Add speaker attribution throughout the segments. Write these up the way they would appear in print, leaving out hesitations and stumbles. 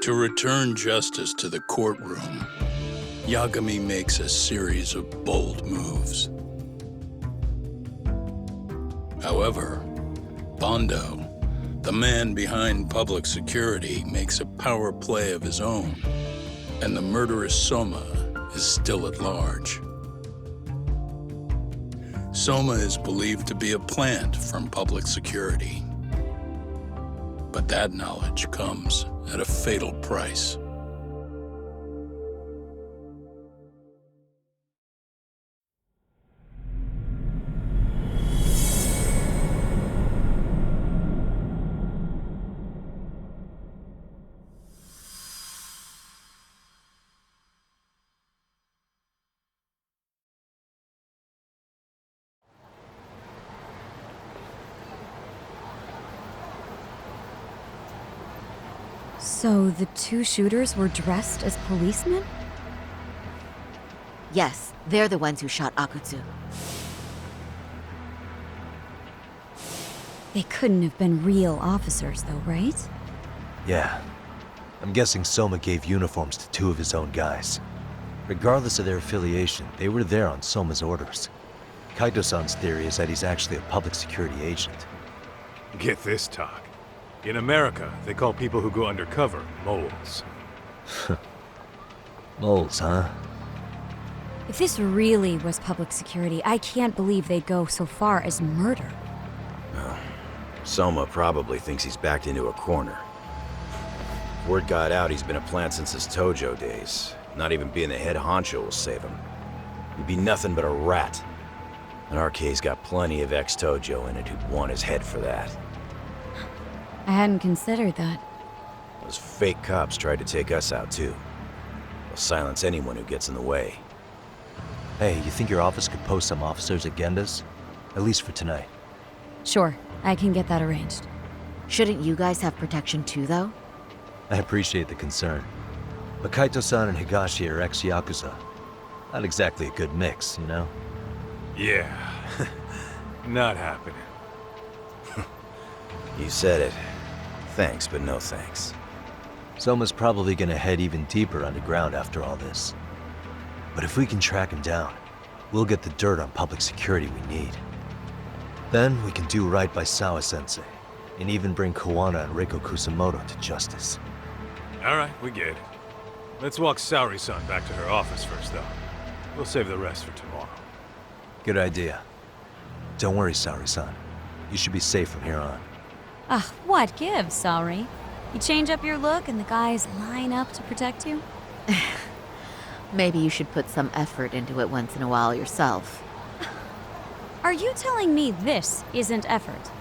Speaker 1: To return justice to the courtroom, Yagami makes a series of bold moves. However, Bondo, the man behind public security, makes a power play of his own, and the murderous Soma is still at large. Soma is believed to be a plant from public security. But that knowledge comes at a fatal price.
Speaker 2: So the two shooters were dressed as policemen?
Speaker 3: Yes, they're the ones who shot Akutsu.
Speaker 2: They couldn't have been real officers though, right?
Speaker 4: Yeah. I'm guessing Soma gave uniforms to two of his own guys. Regardless of their affiliation, they were there on Soma's orders. Kaito-san's theory is that he's actually a public security agent.
Speaker 5: Get this, talk. In America, they call people who go undercover moles.
Speaker 4: Moles, huh?
Speaker 2: If this really was public security, I can't believe they'd go so far as murder.
Speaker 6: Well, Soma probably thinks he's backed into a corner. Word got out he's been a plant since his Tojo days. Not even being the head honcho will save him. He'd be nothing but a rat. And RK's got plenty of ex-Tojo in it who'd want his head for that.
Speaker 2: I hadn't considered that.
Speaker 6: Those fake cops tried to take us out too. They'll silence anyone who gets in the way.
Speaker 4: Hey, you think your office could post some officers at Genda's? At least for tonight.
Speaker 2: Sure, I can get that arranged.
Speaker 3: Shouldn't you guys have protection too, though?
Speaker 4: I appreciate the concern. But Kaito-san and Higashi are ex-Yakuza. Not exactly a good mix, you know?
Speaker 5: Yeah. Not happening.
Speaker 6: You said it. Thanks, but no thanks.
Speaker 4: Soma's probably gonna head even deeper underground after all this. But if we can track him down, we'll get the dirt on public security we need. Then we can do right by Sawa-sensei, and even bring Kawana and Reiko Kusamoto to justice.
Speaker 5: Alright, we get it. Let's walk Saori-san back to her office first, though. We'll save the rest for tomorrow.
Speaker 4: Good idea. Don't worry, Saori-san. You should be safe from here on.
Speaker 2: Ah, what gives, Saori? You change up your look and the guys line up to protect you?
Speaker 3: Maybe you should put some effort into it once in a while yourself.
Speaker 2: Are you telling me this isn't effort?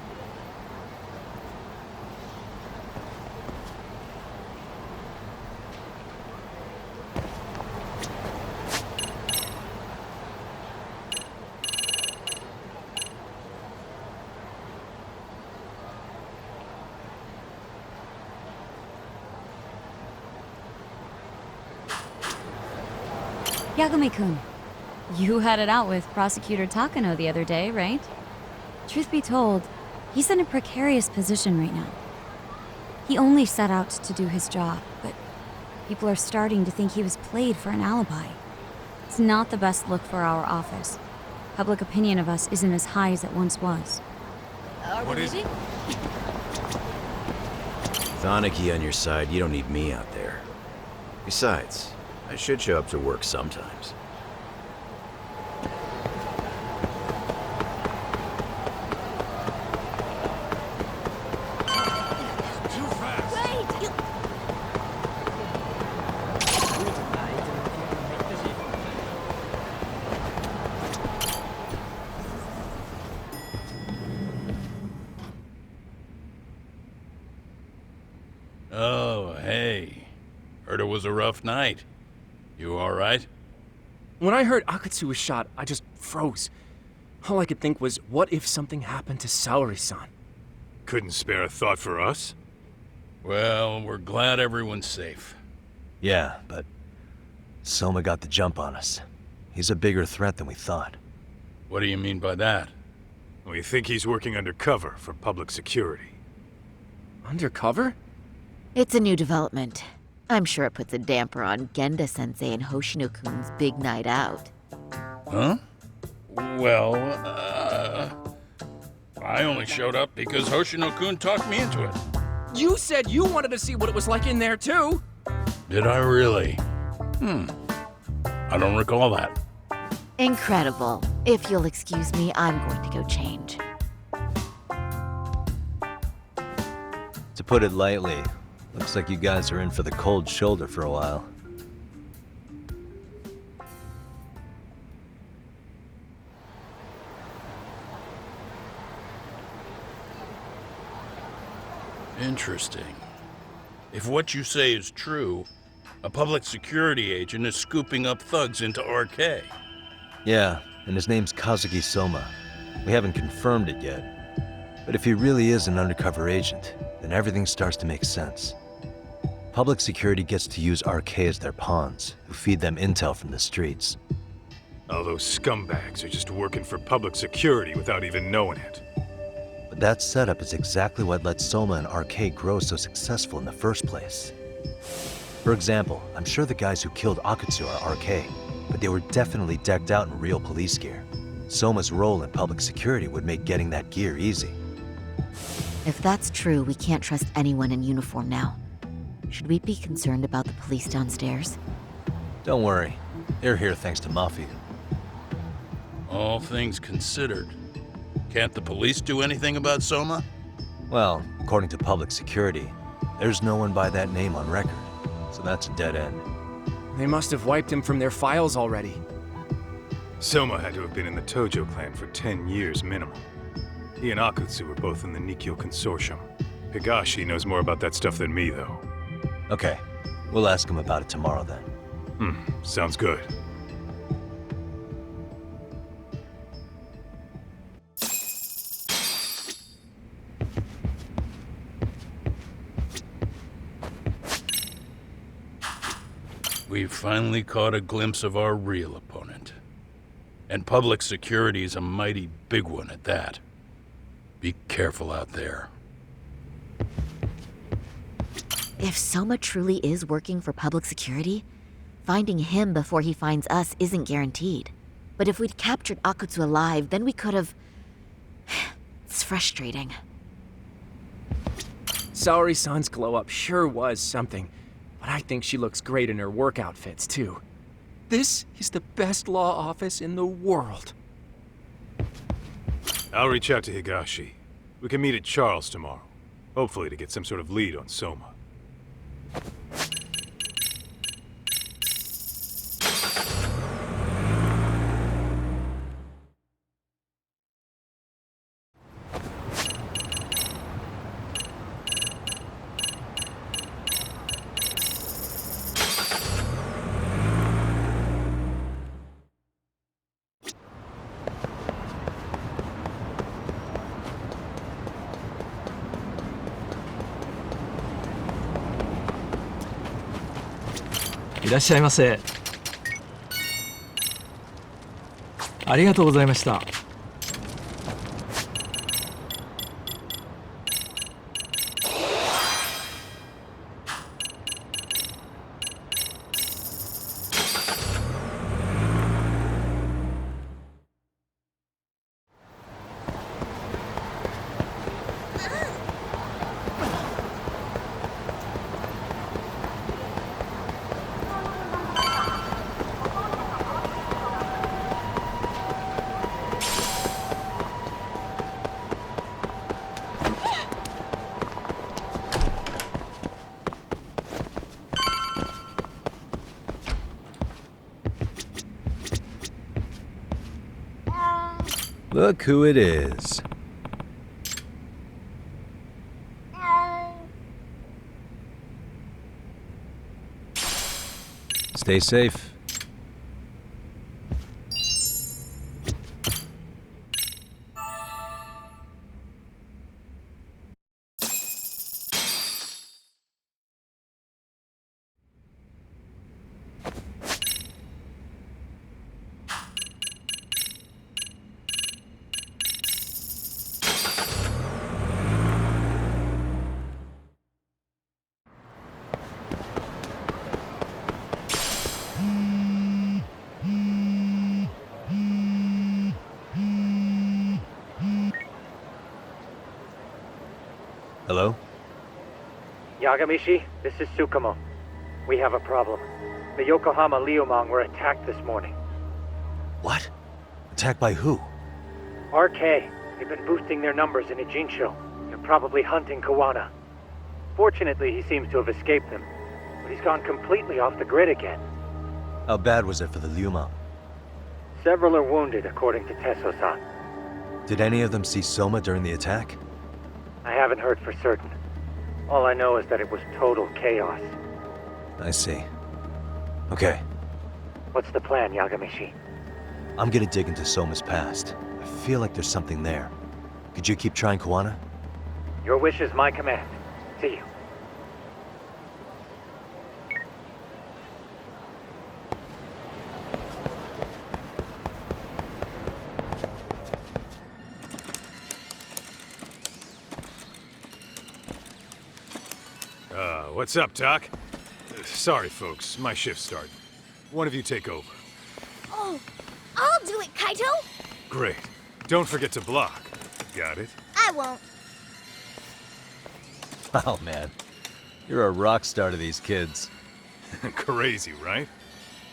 Speaker 2: Yagami-kun, you had it out with Prosecutor Takano the other day, right? Truth be told, he's in a precarious position right now. He only set out to do his job, but people are starting to think he was played for an alibi. It's not the best look for our office. Public opinion of us isn't as high as it once was.
Speaker 5: What is it?
Speaker 6: With Aniki on your side, you don't need me out there. Besides, I should show up to work sometimes.
Speaker 5: Too fast!
Speaker 1: Oh, hey. Heard it was a rough night. You all right?
Speaker 7: When I heard Akutsu was shot, I just froze. All I could think was, what if something happened to Saori-san?
Speaker 5: Couldn't spare a thought for us?
Speaker 1: Well, we're glad everyone's safe.
Speaker 4: Yeah, but Soma got the jump on us. He's a bigger threat than we thought.
Speaker 1: What do you mean by that?
Speaker 5: We think he's working undercover for public security.
Speaker 7: Undercover?
Speaker 3: It's a new development. I'm sure it puts a damper on Genda-sensei and Hoshino-kun's big night out.
Speaker 1: Huh? Well, I only showed up because Hoshino-kun talked me into it.
Speaker 7: You said you wanted to see what it was like in there, too!
Speaker 1: Did I really? I don't recall that.
Speaker 3: Incredible. If you'll excuse me, I'm going to go change.
Speaker 4: To put it lightly, looks like you guys are in for the cold shoulder for a while.
Speaker 1: Interesting. If what you say is true, a public security agent is scooping up thugs into RK.
Speaker 4: Yeah, and his name's Kazuki Soma. We haven't confirmed it yet. But if he really is an undercover agent, then everything starts to make sense. Public security gets to use RK as their pawns, who feed them intel from the streets.
Speaker 5: All those scumbags are just working for public security without even knowing it.
Speaker 4: But that setup is exactly what let Soma and RK grow so successful in the first place. For example, I'm sure the guys who killed Akutsu are RK, but they were definitely decked out in real police gear. Soma's role in public security would make getting that gear easy.
Speaker 3: If that's true, we can't trust anyone in uniform now. Should we be concerned about the police downstairs?
Speaker 4: Don't worry, they're here thanks to Mafuyu.
Speaker 1: All things considered, can't the police do anything about Soma?
Speaker 4: Well, according to public security, there's no one by that name on record, so that's a dead end.
Speaker 7: They must have wiped him from their files already.
Speaker 5: Soma had to have been in the Tojo Clan for 10 years minimum. He and Akutsu were both in the Nikkyo Consortium. Higashi knows more about that stuff than me, though.
Speaker 4: Okay, we'll ask him about it tomorrow then.
Speaker 5: Sounds good.
Speaker 1: We've finally caught a glimpse of our real opponent. And public security is a mighty big one at that. Be careful out there.
Speaker 3: If Soma truly is working for public security, finding him before he finds us isn't guaranteed. But if we'd captured Akutsu alive, then we could have... It's frustrating.
Speaker 7: Saori-san's glow-up sure was something, but I think she looks great in her work outfits, too. This is the best law office in the world.
Speaker 5: I'll reach out to Higashi. We can meet at Charles tomorrow, hopefully to get some sort of lead on Soma.
Speaker 8: いらっしゃいませ。ありがとうございました。
Speaker 4: Look who it is. Stay safe. Hello?
Speaker 9: Yagamishi, this is Tsukumo. We have a problem. The Yokohama Liumang were attacked this morning.
Speaker 4: What? Attacked by who?
Speaker 9: RK. They've been boosting their numbers in Ijinsho. They're probably hunting Kawana. Fortunately, he seems to have escaped them. But he's gone completely off the grid again.
Speaker 4: How bad was it for the Liuma?
Speaker 9: Several are wounded, according to Tesso-san.
Speaker 4: Did any of them see Soma during the attack?
Speaker 9: I haven't heard for certain. All I know is that it was total chaos.
Speaker 4: I see. Okay,
Speaker 9: What's the plan, Yagamishi?
Speaker 4: I'm gonna dig into Soma's past. I feel like there's something there. Could you keep trying Kawana?
Speaker 9: Your wish is my command. See you.
Speaker 5: What's up, Doc? Sorry, folks. My shift's starting. One of you take over.
Speaker 10: Oh, I'll do it, Kaito!
Speaker 5: Great. Don't forget to block. Got it?
Speaker 10: I won't.
Speaker 4: Oh man, you're a rock star to these kids.
Speaker 5: Crazy, right?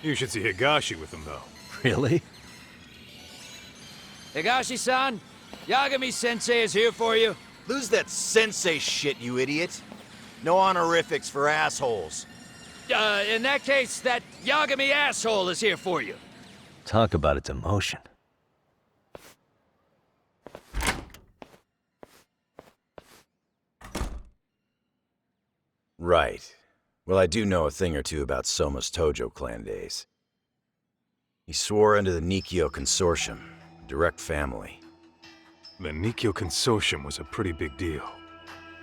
Speaker 5: You should see Higashi with them, though.
Speaker 4: Really?
Speaker 11: Higashi-san, Yagami-sensei is here for you.
Speaker 6: Lose that sensei shit, you idiot. No honorifics for assholes.
Speaker 11: In that case, that Yagami asshole is here for you.
Speaker 4: Talk about a demotion.
Speaker 6: Right. Well, I do know a thing or two about Soma's Tojo Clan days. He swore under the Nikkyo Consortium, direct family.
Speaker 5: The Nikkyo Consortium was a pretty big deal.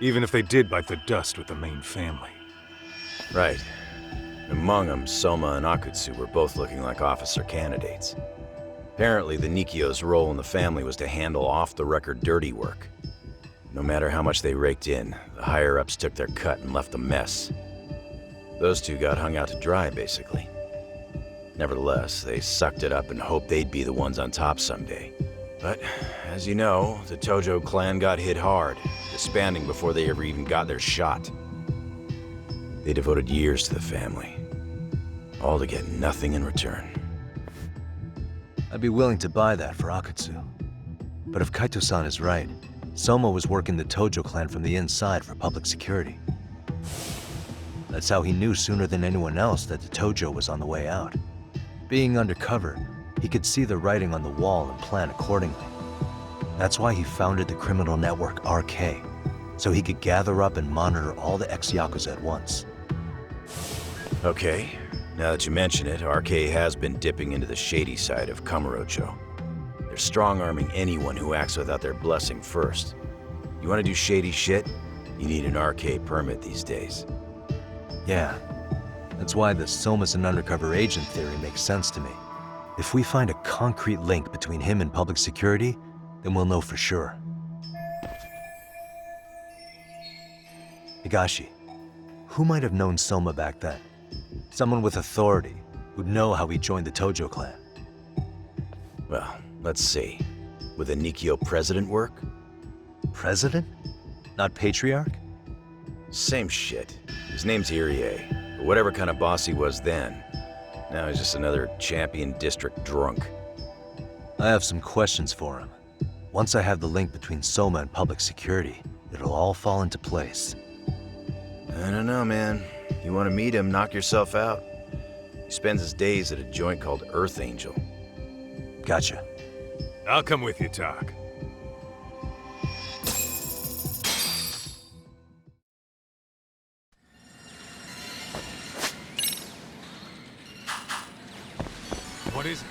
Speaker 5: Even if they did bite the dust with the main family.
Speaker 6: Right. Among them, Soma and Akutsu were both looking like officer candidates. Apparently, the Nikkyo's role in the family was to handle off-the-record dirty work. No matter how much they raked in, the higher-ups took their cut and left a mess. Those two got hung out to dry, basically. Nevertheless, they sucked it up and hoped they'd be the ones on top someday. But, as you know, the Tojo Clan got hit hard, disbanding before they ever even got their shot. They devoted years to the family, all to get nothing in return.
Speaker 4: I'd be willing to buy that for Akutsu. But if Kaito-san is right, Soma was working the Tojo Clan from the inside for public security. That's how he knew sooner than anyone else that the Tojo was on the way out. Being undercover, he could see the writing on the wall and plan accordingly. That's why he founded the criminal network RK, so he could gather up and monitor all the ex-Yakuza at once.
Speaker 6: Okay, now that you mention it, RK has been dipping into the shady side of Kamurocho. They're strong-arming anyone who acts without their blessing first. You want to do shady shit? You need an RK permit these days.
Speaker 4: Yeah, that's why the Soma's an undercover agent theory makes sense to me. If we find a concrete link between him and public security, then we'll know for sure. Higashi, who might have known Soma back then? Someone with authority, who'd know how he joined the Tojo Clan.
Speaker 6: Well, let's see. Would the Nikkyo president work?
Speaker 4: President? Not patriarch?
Speaker 6: Same shit. His name's Irie, but whatever kind of boss he was then, now he's just another champion district drunk.
Speaker 4: I have some questions for him. Once I have the link between Soma and public security, it'll all fall into place.
Speaker 6: I don't know, man. You want to meet him, knock yourself out. He spends his days at a joint called Earth Angel.
Speaker 4: Gotcha.
Speaker 5: I'll come with you, Doc. What is it?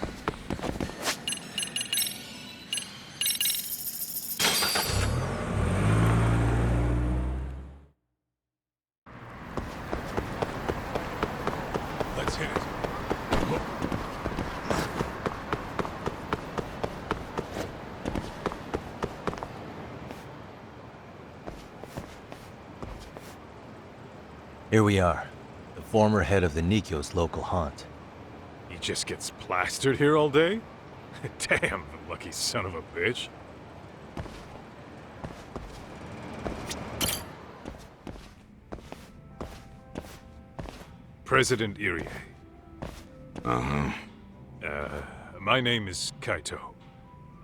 Speaker 5: Let's hit it.
Speaker 4: Here we are, the former head of the Nikkyo's local haunt.
Speaker 5: He just gets plastered here all day? Damn, the lucky son of a bitch. President Irie.
Speaker 12: Uh-huh.
Speaker 5: My name is Kaito.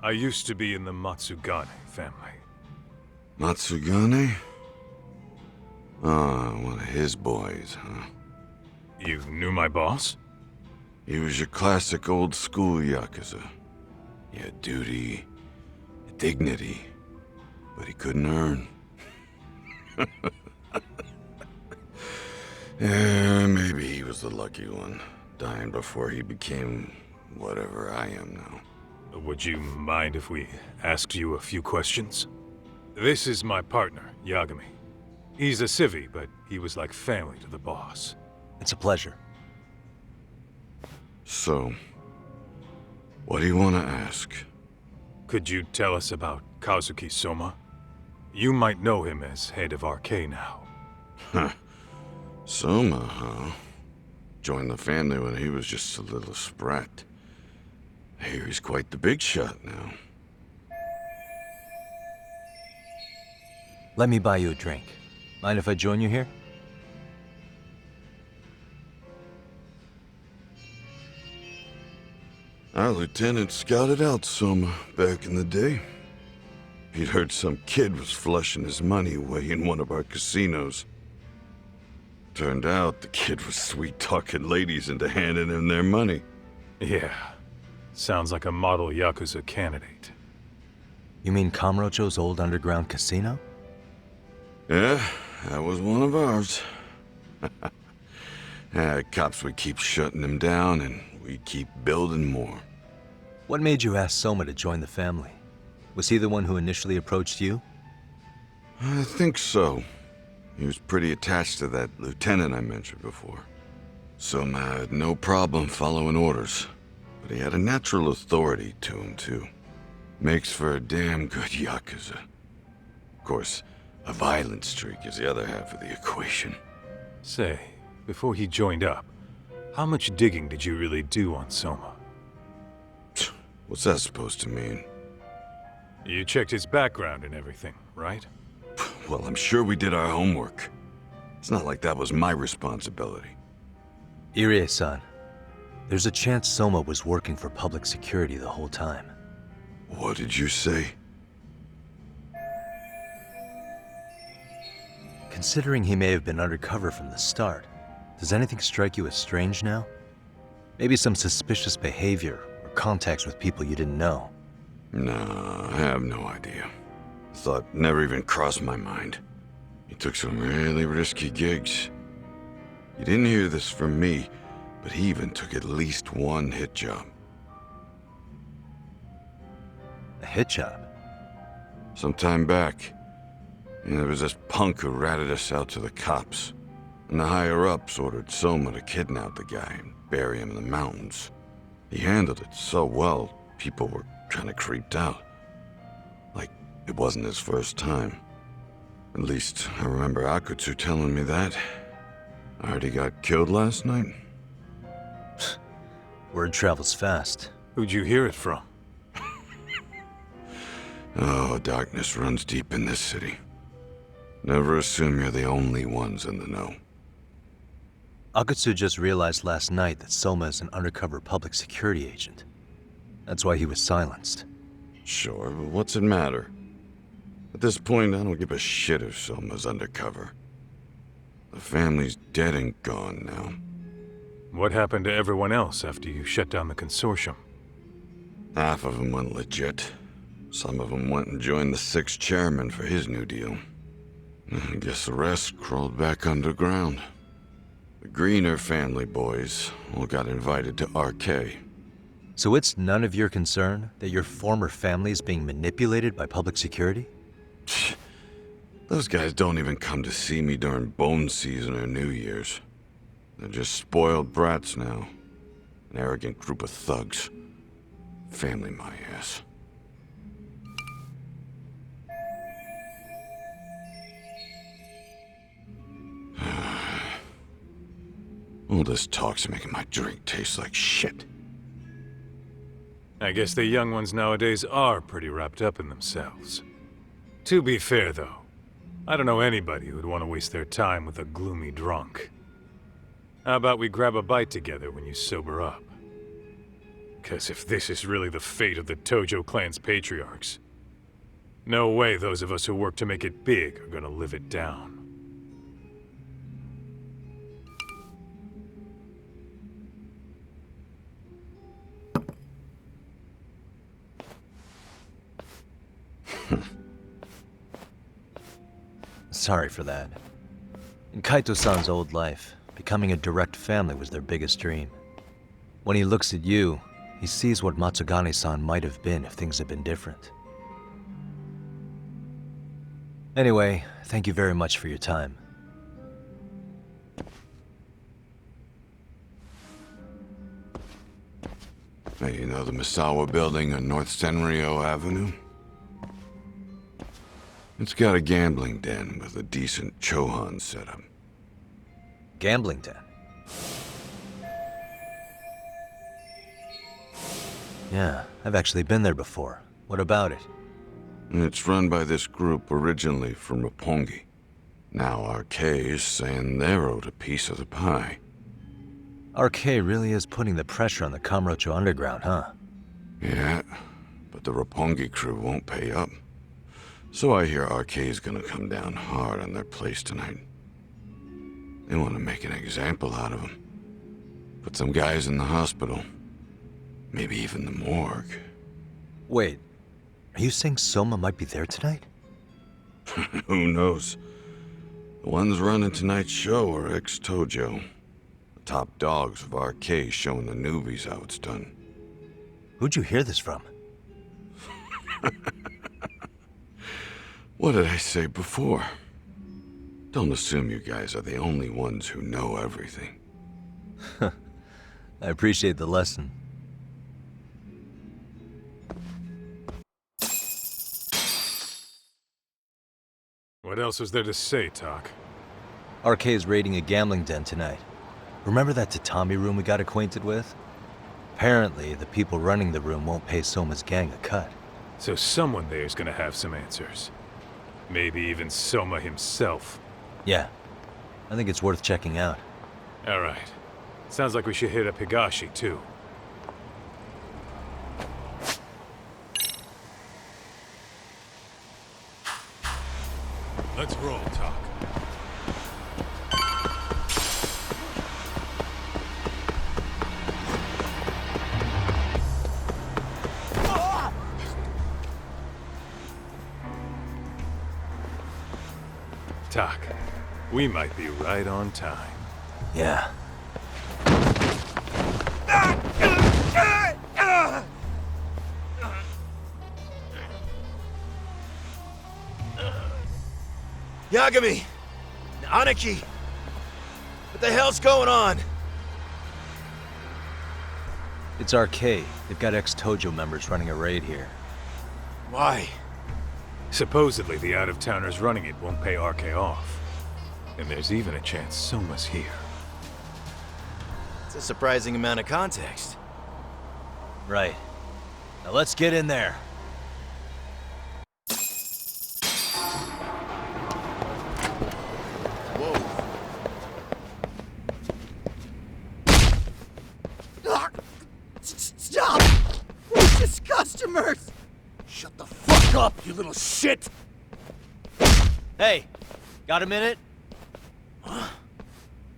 Speaker 5: I used to be in the Matsugane family.
Speaker 12: Matsugane? Ah, one of his boys, huh?
Speaker 5: You knew my boss?
Speaker 12: He was your classic old school Yakuza. He had duty, dignity, but he couldn't earn. Yeah, maybe he was the lucky one, dying before he became whatever I am now.
Speaker 5: Would you mind if we asked you a few questions? This is my partner, Yagami. He's a civvy, but he was like family to the boss.
Speaker 4: It's a pleasure.
Speaker 12: So, what do you want to ask?
Speaker 5: Could you tell us about Kosuke Soma? You might know him as head of RK now.
Speaker 12: Huh. Soma, huh? Joined the family when he was just a little sprat. I hear he's quite the big shot now.
Speaker 4: Let me buy you a drink. Mind if I join you here?
Speaker 12: Our lieutenant scouted out Soma back in the day. He'd heard some kid was flushing his money away in one of our casinos. Turned out the kid was sweet-talking ladies into handing him their money.
Speaker 5: Yeah. Sounds like a model Yakuza candidate.
Speaker 4: You mean Kamurocho's old underground casino?
Speaker 12: Yeah, that was one of ours. Cops would keep shutting him down, and we'd keep building more.
Speaker 4: What made you ask Soma to join the family? Was he the one who initially approached you?
Speaker 12: I think so. He was pretty attached to that lieutenant I mentioned before. Soma had no problem following orders, but he had a natural authority to him, too. Makes for a damn good Yakuza. Of course, a violent streak is the other half of the equation.
Speaker 5: Say, before he joined up, how much digging did you really do on Soma?
Speaker 12: What's that supposed to mean?
Speaker 5: You checked his background and everything, right?
Speaker 12: Well, I'm sure we did our homework. It's not like that was my responsibility.
Speaker 4: Irie-san, there's a chance Soma was working for public security the whole time.
Speaker 12: What did you say?
Speaker 4: Considering he may have been undercover from the start, does anything strike you as strange now? Maybe some suspicious behavior or contacts with people you didn't know?
Speaker 12: No, I have no idea. Thought never even crossed my mind. He took some really risky gigs. You didn't hear this from me, but he even took at least one hit job.
Speaker 4: A hit job?
Speaker 12: Some time back, there was this punk who ratted us out to the cops. And the higher-ups ordered Soma to kidnap the guy and bury him in the mountains. He handled it so well, people were kind of creeped out. Like, it wasn't his first time. At least, I remember Akutsu telling me that. I heard he got killed last night.
Speaker 4: Word travels fast.
Speaker 5: Who'd you hear it from?
Speaker 12: Oh, darkness runs deep in this city. Never assume you're the only ones in the know.
Speaker 4: Akutsu just realized last night that Soma is an undercover public security agent. That's why he was silenced.
Speaker 12: Sure, but what's it matter? At this point, I don't give a shit if Soma's undercover. The family's dead and gone now.
Speaker 5: What happened to everyone else after you shut down the consortium?
Speaker 12: Half of them went legit. Some of them went and joined the 6th chairman for his new deal. I guess the rest crawled back underground. The Greener family boys all got invited to RK.
Speaker 4: So it's none of your concern that your former family is being manipulated by public security?
Speaker 12: Those guys don't even come to see me during bone season or New Year's. They're just spoiled brats now. An arrogant group of thugs. Family my ass. All this talk's making my drink taste like shit.
Speaker 5: I guess the young ones nowadays are pretty wrapped up in themselves. To be fair, though, I don't know anybody who'd want to waste their time with a gloomy drunk. How about we grab a bite together when you sober up? Because if this is really the fate of the Tojo Clan's patriarchs, no way those of us who work to make it big are gonna live it down.
Speaker 4: Sorry for that. In Kaito-san's old life, becoming a direct family was their biggest dream. When he looks at you, he sees what Matsugane-san might have been if things had been different. Anyway, thank you very much for your time.
Speaker 12: Hey, you know the Misawa building on North Senryo Avenue? It's got a gambling den with a decent chohan setup.
Speaker 4: Gambling den? Yeah, I've actually been there before. What about it?
Speaker 12: It's run by this group originally from Roppongi. Now RK is saying they're owed a piece of the pie.
Speaker 4: RK really is putting the pressure on the Kamurocho Underground, huh?
Speaker 12: Yeah, but the Roppongi crew won't pay up. So I hear RK is gonna come down hard on their place tonight. They want to make an example out of him. Put some guys in the hospital. Maybe even the morgue.
Speaker 4: Wait, are you saying Soma might be there tonight?
Speaker 12: Who knows? The ones running tonight's show are ex-Tojo. The top dogs of RK showing the newbies how it's done.
Speaker 4: Who'd you hear this from?
Speaker 12: What did I say before? Don't assume you guys are the only ones who know everything.
Speaker 4: I appreciate the lesson.
Speaker 5: What else is there to say, Tak?
Speaker 4: RK is raiding a gambling den tonight. Remember that tatami room we got acquainted with? Apparently, the people running the room won't pay Soma's gang a cut.
Speaker 5: So someone there is gonna have some answers. Maybe even Soma himself.
Speaker 4: Yeah, I think it's worth checking out.
Speaker 5: Alright. Sounds like we should hit up Higashi, too. Let's roll, Tak. Tak, we might be right on time.
Speaker 4: Yeah.
Speaker 6: Yagami! Aniki! What the hell's going on?
Speaker 4: It's RK. They've got ex-Tojo members running a raid here.
Speaker 6: Why?
Speaker 5: Supposedly, the out-of-towners running it won't pay RK off. And there's even a chance Soma's here.
Speaker 6: It's a surprising amount of context.
Speaker 4: Right. Now let's get in there.
Speaker 11: Stop! We're just customers! Shut the fuck up, you little shit!
Speaker 4: Hey, got a minute?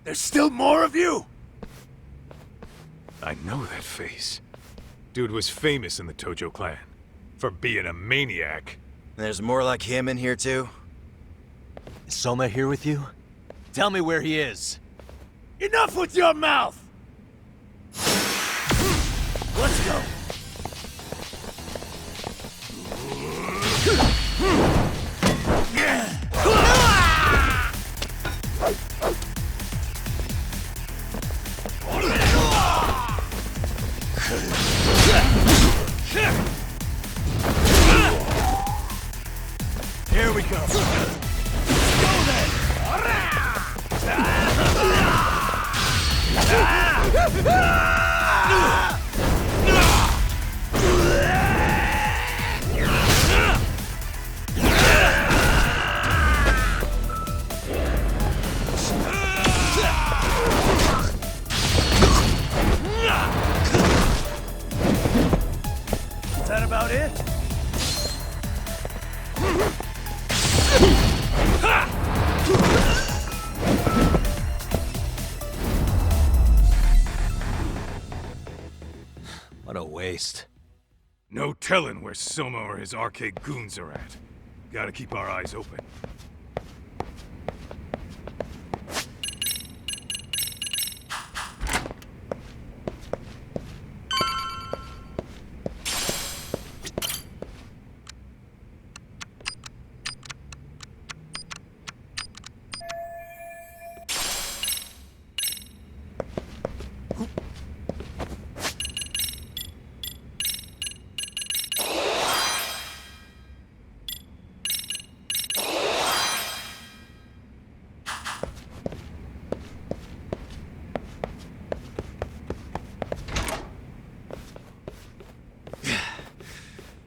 Speaker 11: There's still more of you?
Speaker 5: I know that face. Dude was famous in the Tojo Clan. For being a maniac.
Speaker 6: There's more like him in here, too?
Speaker 4: Is Soma here with you? Tell me where he is.
Speaker 11: Enough with your mouth! Let's go! Here we go. Go then!
Speaker 4: waste.
Speaker 5: No telling where Soma or his arcade goons are at. Gotta keep our eyes open.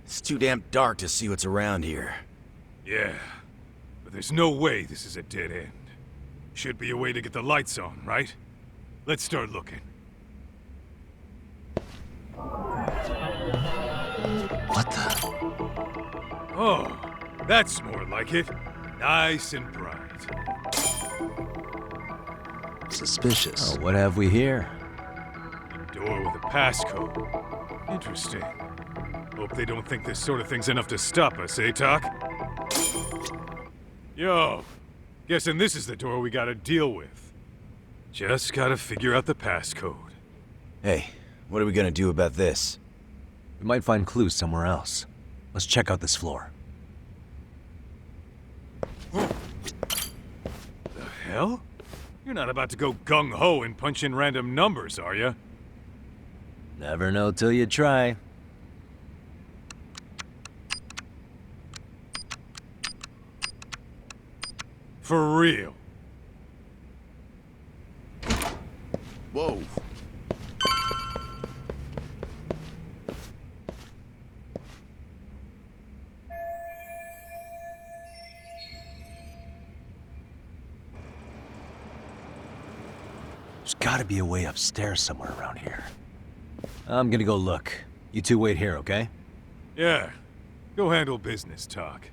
Speaker 6: It's too damn dark to see what's around here.
Speaker 5: Yeah, but there's no way this is a dead end. Should be a way to get the lights on, right? Let's start looking.
Speaker 4: What the?
Speaker 5: Oh, that's more like it. Nice and bright.
Speaker 4: Suspicious. Oh, what have we here?
Speaker 5: A door with a passcode. Interesting. Hope they don't think this sort of thing's enough to stop us, eh, Talk? Yo, guessing this is the door we gotta deal with. Just gotta figure out the passcode.
Speaker 6: Hey, what are we gonna do about this?
Speaker 4: We might find clues somewhere else. Let's check out this floor.
Speaker 5: The hell? You're not about to go gung-ho and punch in random numbers, are you?
Speaker 4: Never know till you try.
Speaker 5: For real.
Speaker 12: Whoa.
Speaker 4: There's gotta be a way upstairs somewhere around here. I'm gonna go look. You two wait here, okay?
Speaker 5: Yeah. Go handle business, Talk.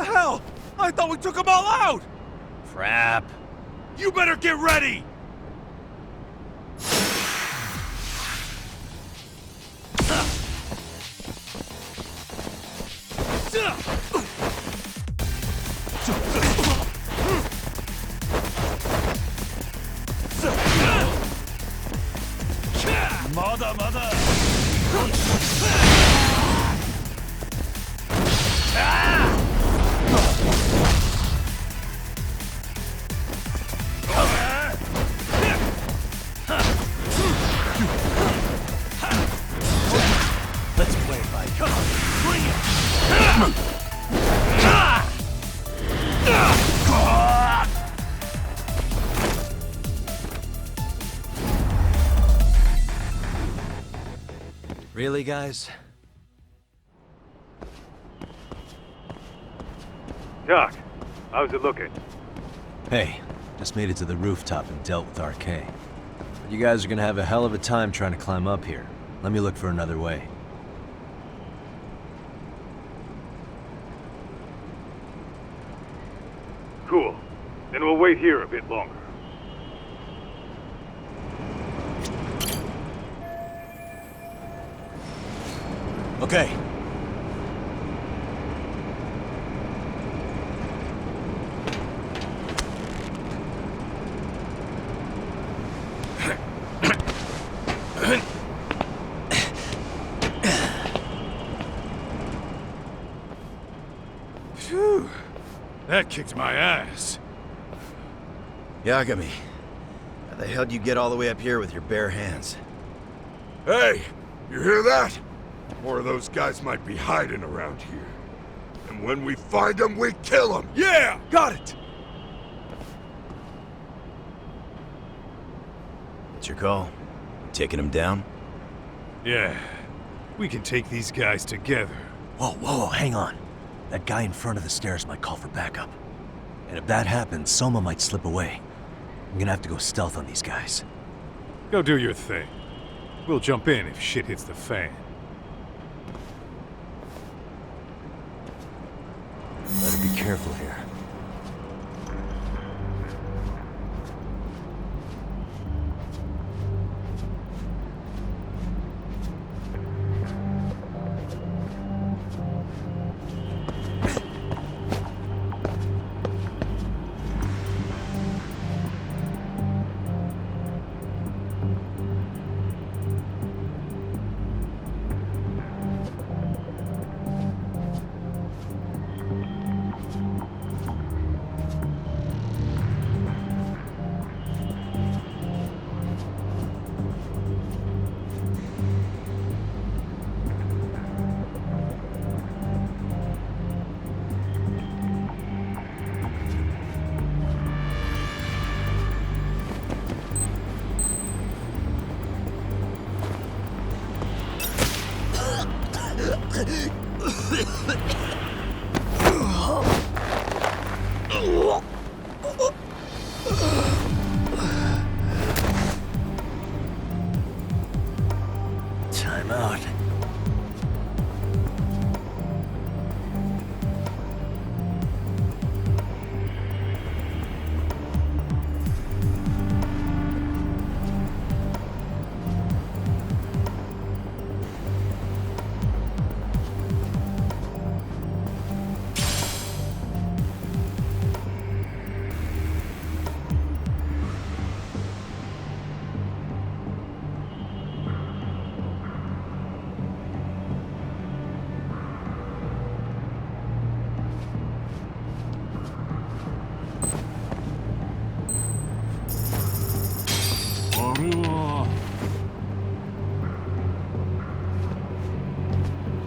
Speaker 11: The hell? I thought we took them all out!
Speaker 6: Crap.
Speaker 11: You better get ready!
Speaker 4: Let's play it by ear. Bring it! Really, guys?
Speaker 5: Doc, how's it looking?
Speaker 4: Hey, just made it to the rooftop and dealt with RK. But you guys are gonna have a hell of a time trying to climb up here. Let me look for another way.
Speaker 5: Cool. Then we'll wait here a bit longer.
Speaker 4: Okay.
Speaker 5: Phew. That kicked my ass.
Speaker 6: Yagami, how the hell do you get all the way up here with your bare hands?
Speaker 12: Hey, you hear that? More of those guys might be hiding around here. And when we find them, we kill them!
Speaker 11: Yeah! Got it!
Speaker 6: What's your call? Taking them down?
Speaker 5: Yeah. We can take these guys together.
Speaker 4: Whoa, hang on. That guy in front of the stairs might call for backup. And if that happens, Soma might slip away. I'm gonna have to go stealth on these guys.
Speaker 5: Go do your thing. We'll jump in if shit hits the fan.
Speaker 4: Better be careful here. Time out.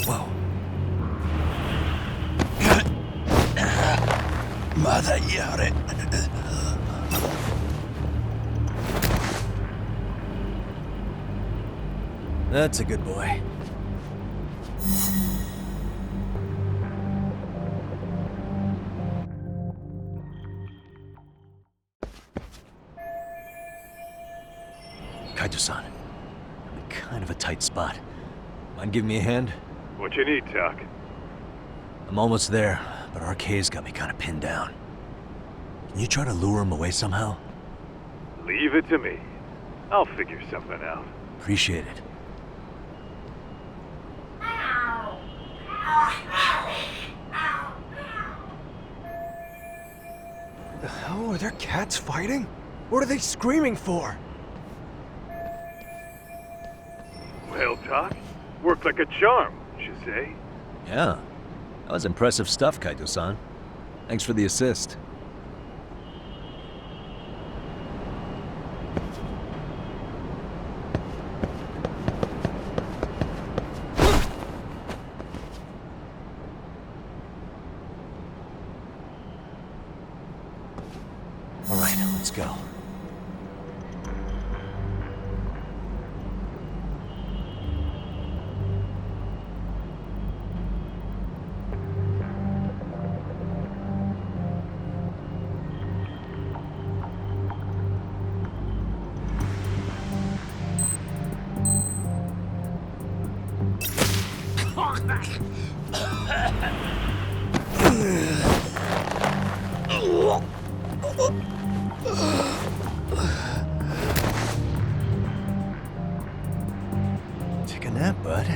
Speaker 4: Whoa. Mother yare. That's a good boy. Kaito-san, I'm in kind of a tight spot. Mind giving me a hand?
Speaker 5: What you need, Doc?
Speaker 4: I'm almost there, but RK's got me kind of pinned down. Can you try to lure him away somehow?
Speaker 5: Leave it to me. I'll figure something out.
Speaker 4: Appreciate it.
Speaker 7: The hell? Are there cats fighting? What are they screaming for?
Speaker 5: Well, Doc, worked like a charm, you say?
Speaker 4: Yeah. That was impressive stuff, Kaito-san. Thanks for the assist. All right, let's go. Take a nap, bud.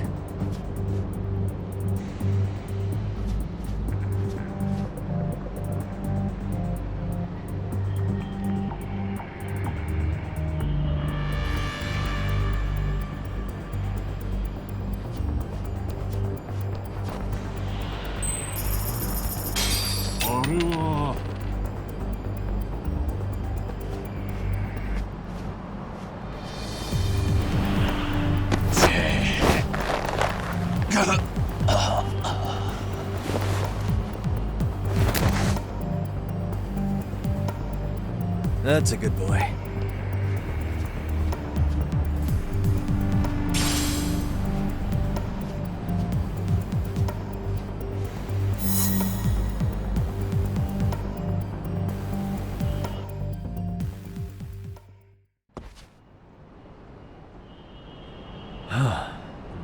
Speaker 4: That's a good boy.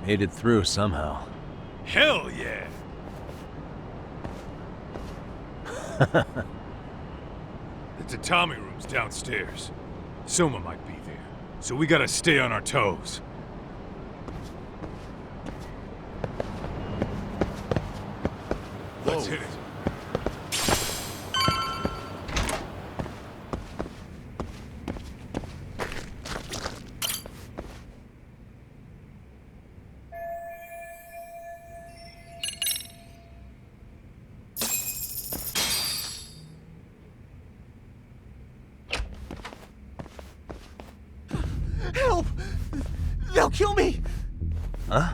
Speaker 4: Made it through somehow.
Speaker 5: Hell yeah! The tatami room's downstairs. Soma might be there, so we gotta stay on our toes. Let's hit it.
Speaker 11: Help! They'll kill me!
Speaker 4: Huh?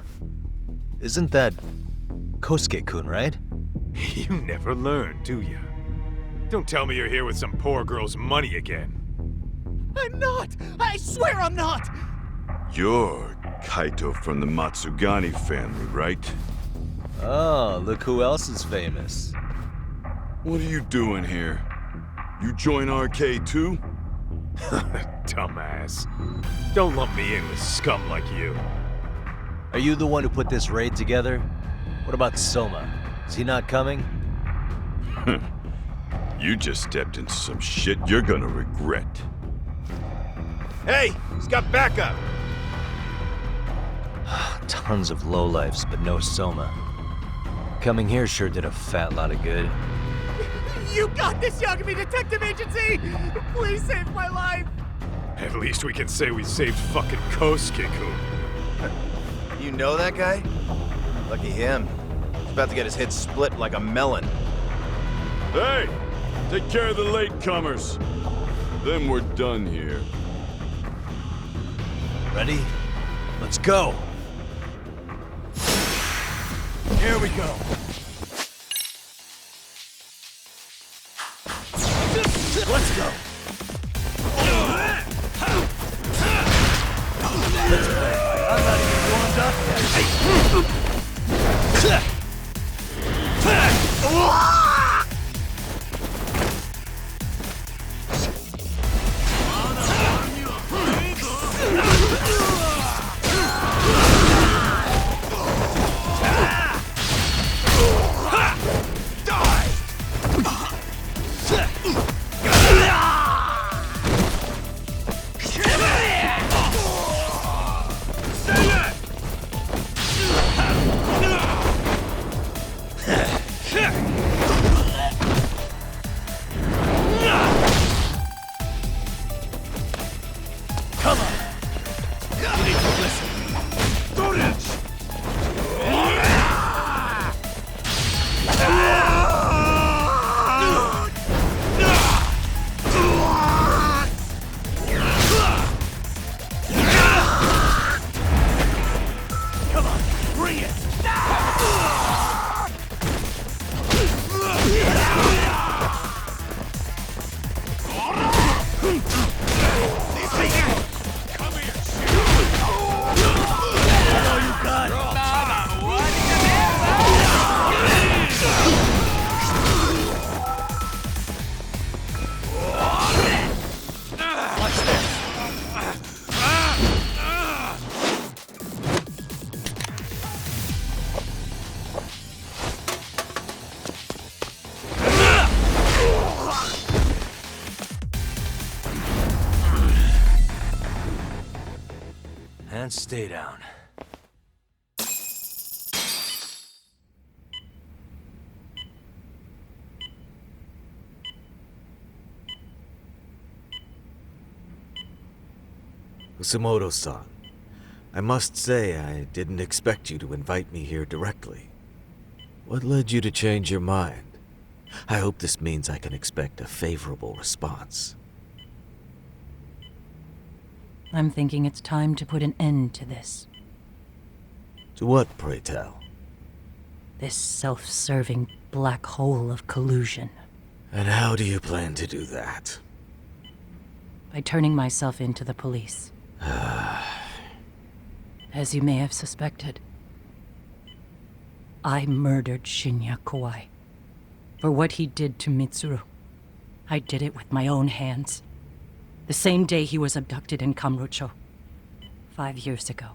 Speaker 4: Isn't that Kosuke-kun, right?
Speaker 5: You never learn, do you? Don't tell me you're here with some poor girl's money again.
Speaker 11: I'm not! I swear I'm not!
Speaker 12: You're Kaito from the Matsugani family, right?
Speaker 4: Oh, look who else is famous.
Speaker 12: What are you doing here? You join RK too?
Speaker 5: Dumbass. Don't lump me in with scum like you.
Speaker 4: Are you the one who put this raid together? What about Soma? Is he not coming?
Speaker 12: You just stepped into some shit you're gonna regret.
Speaker 6: Hey! He's got backup!
Speaker 4: Tons of lowlifes, but no Soma. Coming here sure did a fat lot of good.
Speaker 11: You got this, Yagami Detective Agency! Please save my life!
Speaker 5: At least we can say we saved fucking Kosuke-kun.
Speaker 6: You know that guy? Lucky him. He's about to get his head split like a melon.
Speaker 12: Hey! Take care of the latecomers. Then we're done here.
Speaker 4: Ready? Let's go!
Speaker 11: Here we go. Let's go. Let's play. I'm not even warmed up yet. Die!
Speaker 4: and stay down.
Speaker 13: Kusumoto-san, I must say I didn't expect you to invite me here directly. What led you to change your mind? I hope this means I can expect a favorable response.
Speaker 14: I'm thinking it's time to put an end to this.
Speaker 13: To what, pray tell?
Speaker 14: This self-serving black hole of collusion.
Speaker 13: And how do you plan to do that?
Speaker 14: By turning myself in to the police. As you may have suspected, I murdered Shinya Kawai for what he did to Mitsuru. I did it with my own hands. The same day he was abducted in Kamurocho. 5 years ago,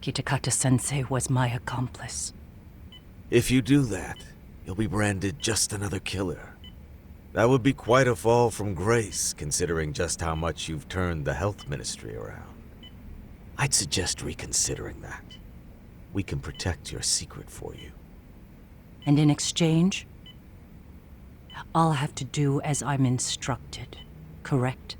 Speaker 14: Kitakata-sensei was my accomplice.
Speaker 13: If you do that, you'll be branded just another killer. That would be quite a fall from grace, considering just how much you've turned the health ministry around. I'd suggest reconsidering that. We can protect your secret for you.
Speaker 14: And in exchange, I'll have to do as I'm instructed, correct?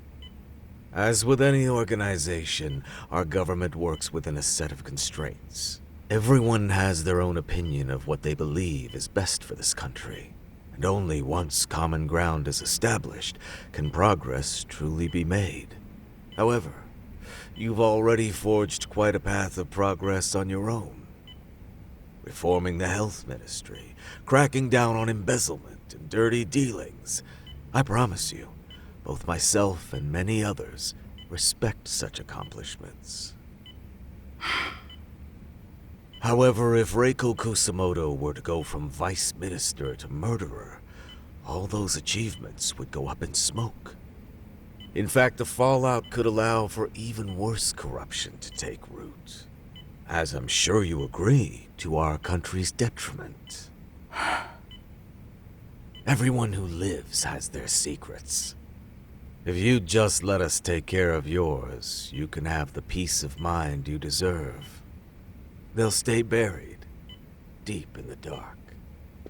Speaker 13: As with any organization, our government works within a set of constraints. Everyone has their own opinion of what they believe is best for this country. And only once common ground is established can progress truly be made. However, you've already forged quite a path of progress on your own. Reforming the health ministry, cracking down on embezzlement and dirty dealings. I promise you, both myself and many others respect such accomplishments. However, if Reiko Kusumoto were to go from vice minister to murderer, all those achievements would go up in smoke. In fact, the fallout could allow for even worse corruption to take root. As I'm sure you agree, to our country's detriment. Everyone who lives has their secrets. If you'd just let us take care of yours, you can have the peace of mind you deserve. They'll stay buried, deep in the dark.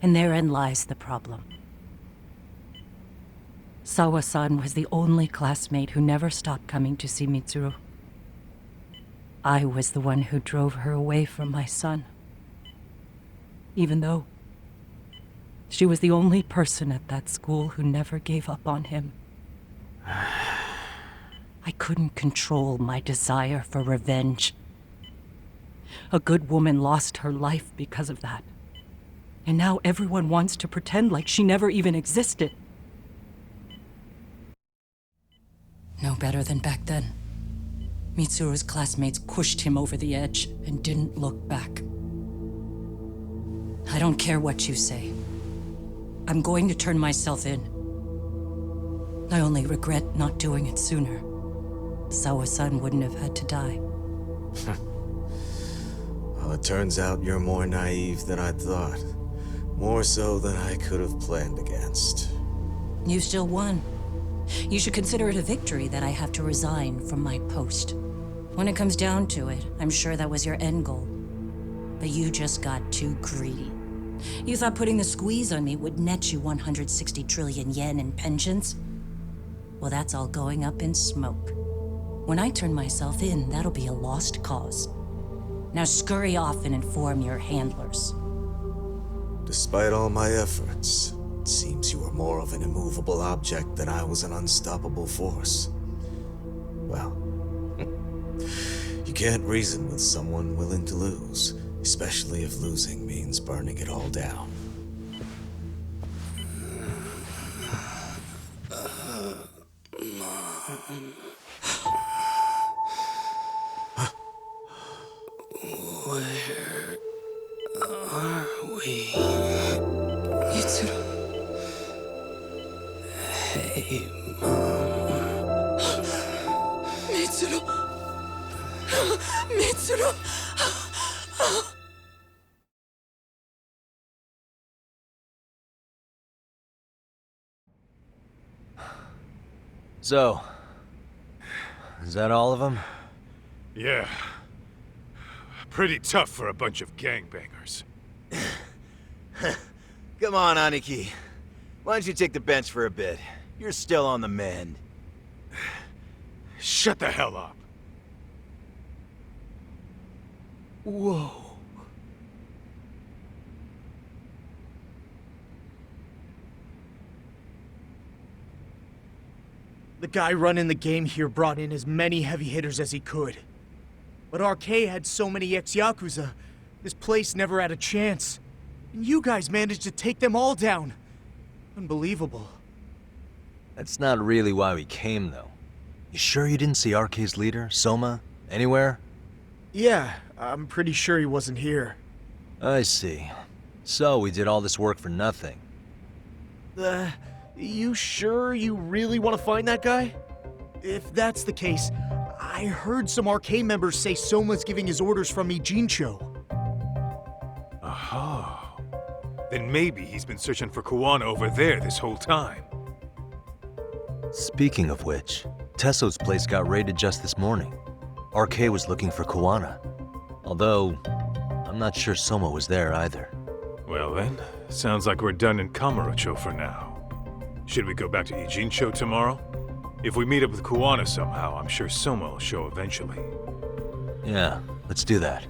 Speaker 14: And therein lies the problem. Sawa-san was the only classmate who never stopped coming to see Mitsuru. I was the one who drove her away from my son. Even though she was the only person at that school who never gave up on him. I couldn't control my desire for revenge. A good woman lost her life because of that. And now everyone wants to pretend like she never even existed. No better than back then. Mitsuru's classmates pushed him over the edge and didn't look back. I don't care what you say. I'm going to turn myself in. I only regret not doing it sooner. Sawa-san wouldn't have had to die.
Speaker 13: Well, it turns out you're more naive than I thought. More so than I could have planned against.
Speaker 14: You still won. You should consider it a victory that I have to resign from my post. When it comes down to it, I'm sure that was your end goal. But you just got too greedy. You thought putting the squeeze on me would net you 160 trillion yen in pensions? Well, that's all going up in smoke. When I turn myself in, that'll be a lost cause. Now scurry off and inform your handlers.
Speaker 13: Despite all my efforts, it seems you were more of an immovable object than I was an unstoppable force. Well, you can't reason with someone willing to lose, especially if losing means burning it all down.
Speaker 1: Where are we?
Speaker 14: Mitsuru.
Speaker 1: Hey, Mom.
Speaker 14: Mitsuru! Mitsuru!
Speaker 4: So, is that all of them?
Speaker 5: Yeah, Pretty tough for a bunch of gangbangers.
Speaker 6: Come on, Aniki. Why don't you take the bench for a bit? You're still on the mend.
Speaker 5: Shut the hell up.
Speaker 11: Whoa. The guy running the game here brought in as many heavy hitters as he could. But RK had so many ex-Yakuza, this place never had a chance. And you guys managed to take them all down. Unbelievable.
Speaker 4: That's not really why we came, though. You sure you didn't see RK's leader, Soma, anywhere?
Speaker 11: Yeah, I'm pretty sure he wasn't here.
Speaker 4: I see. So we did all this work for nothing.
Speaker 11: You sure you really want to find that guy? If that's the case, I heard some RK members say Soma's giving his orders from Ijincho.
Speaker 5: Aha. Then maybe he's been searching for Kuwana over there this whole time.
Speaker 4: Speaking of which, Tesso's place got raided just this morning. RK was looking for Kuwana. Although, I'm not sure Soma was there either.
Speaker 5: Well then, sounds like we're done in Kamurocho for now. Should we go back to Ijincho tomorrow? If we meet up with Kuwana somehow, I'm sure Soma will show eventually.
Speaker 4: Yeah, let's do that.